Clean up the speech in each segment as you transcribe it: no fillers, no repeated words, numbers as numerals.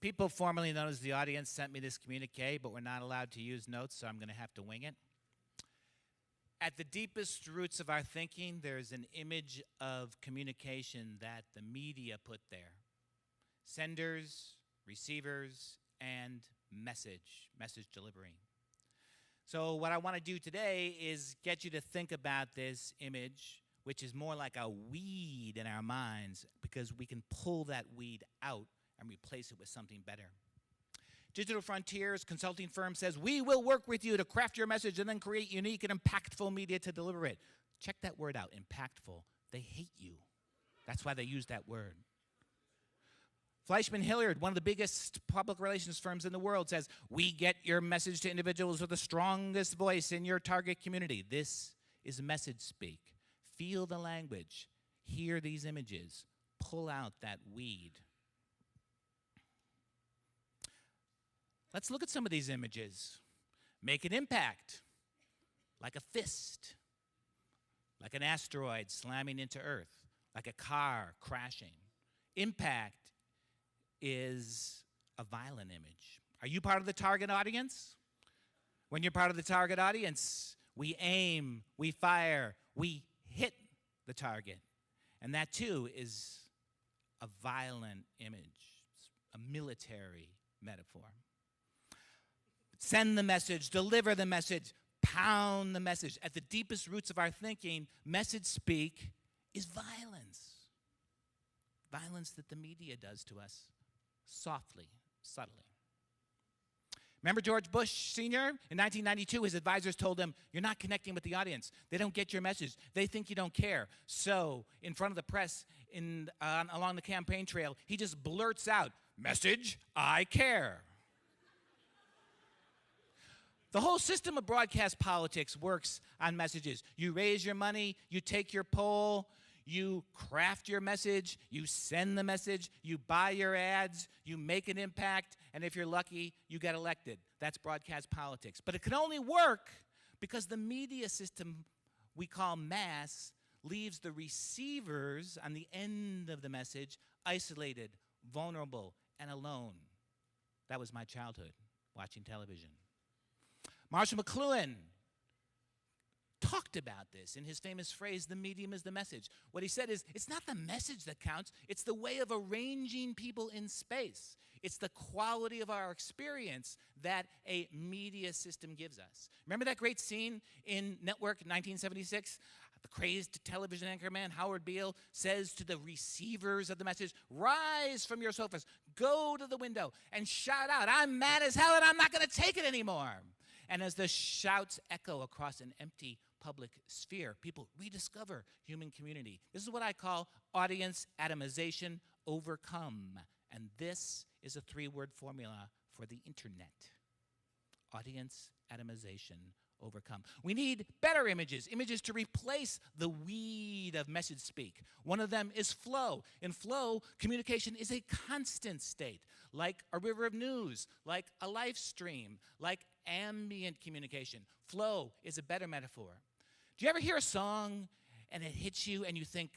People formerly known as the audience sent me this communique, but we're not allowed to use notes, so I'm going to have to wing it. At the deepest roots of our thinking, there's an image of communication that the media put there. Senders, receivers, and message delivery. So what I want to do today is get you to think about this image, which is more like a weed in our minds, because we can pull that weed out and replace it with something better. Digital Frontiers consulting firm says, we will work with you to craft your message and then create unique and impactful media to deliver it. Check that word out, impactful. They hate you. That's why they use that word. Fleischman Hillard, one of the biggest public relations firms in the world, says, we get your message to individuals with the strongest voice in your target community. This is message speak. Feel the language. Hear these images. Pull out that weed. Let's look at some of these images. Make an impact, like a fist, like an asteroid slamming into Earth, like a car crashing. Impact is a violent image. Are you part of the target audience? When you're part of the target audience, we aim, we fire, we hit the target. And that too is a violent image, it's a military metaphor. Send the message, deliver the message, pound the message. At the deepest roots of our thinking, message speak is violence. Violence that the media does to us softly, subtly. Remember George Bush Sr.? In 1992, his advisors told him, you're not connecting with the audience. They don't get your message. They think you don't care. So, in front of the press, along the campaign trail, he just blurts out, message, I care. The whole system of broadcast politics works on messages. You raise your money, you take your poll, you craft your message, you send the message, you buy your ads, you make an impact, and if you're lucky, you get elected. That's broadcast politics. But it can only work because the media system we call mass leaves the receivers on the end of the message isolated, vulnerable, and alone. That was my childhood, watching television. Marshall McLuhan talked about this in his famous phrase, the medium is the message. What he said is, it's not the message that counts, it's the way of arranging people in space. It's the quality of our experience that a media system gives us. Remember that great scene in Network 1976? The crazed television anchorman, Howard Beale, says to the receivers of the message, rise from your sofas, go to the window, and shout out, I'm mad as hell and I'm not going to take it anymore. And as the shouts echo across an empty public sphere, people rediscover human community. This is what I call audience atomization overcome. And this is a three-word formula for the internet. Audience atomization overcome. We need better images to replace the weed of message speak. One of them is flow. In flow, communication is a constant state, like a river of news, like a live stream, like ambient communication. Flow is a better metaphor. Do you ever hear a song and it hits you and you think,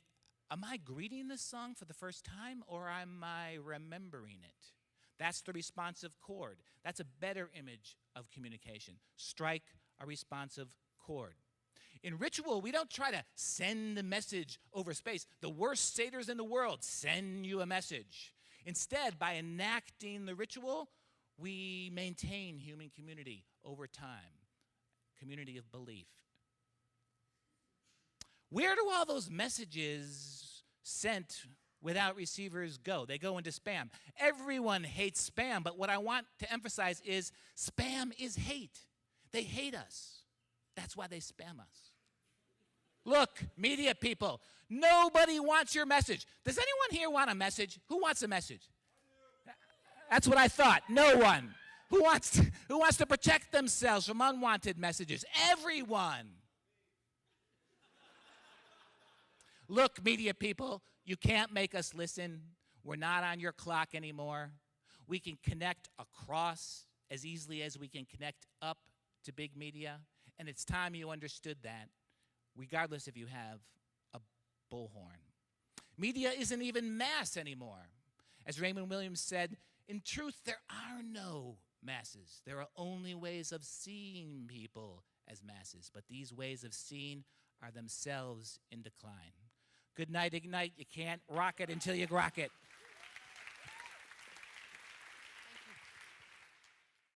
am I greeting this song for the first time or am I remembering it? That's the responsive chord. That's a better image of communication. Strike a responsive chord. In ritual, we don't try to send a message over space. The worst satyrs in the world send you a message. Instead, by enacting the ritual, we maintain human community over time, community of belief. Where do all those messages sent without receivers go? They go into spam. Everyone hates spam, but what I want to emphasize is spam is hate. They hate us. That's why they spam us. Look, media people, nobody wants your message. Does anyone here want a message? Who wants a message? That's what I thought. No one. Who wants to protect themselves from unwanted messages? Everyone. Look, media people, you can't make us listen. We're not on your clock anymore. We can connect across as easily as we can connect up to big media, and it's time you understood that, regardless if you have a bullhorn. Media isn't even mass anymore. As Raymond Williams said, In truth, there are no masses. There are only ways of seeing people as masses, but these ways of seeing are themselves in decline. Good night, Ignite. You can't rock it until you grok it.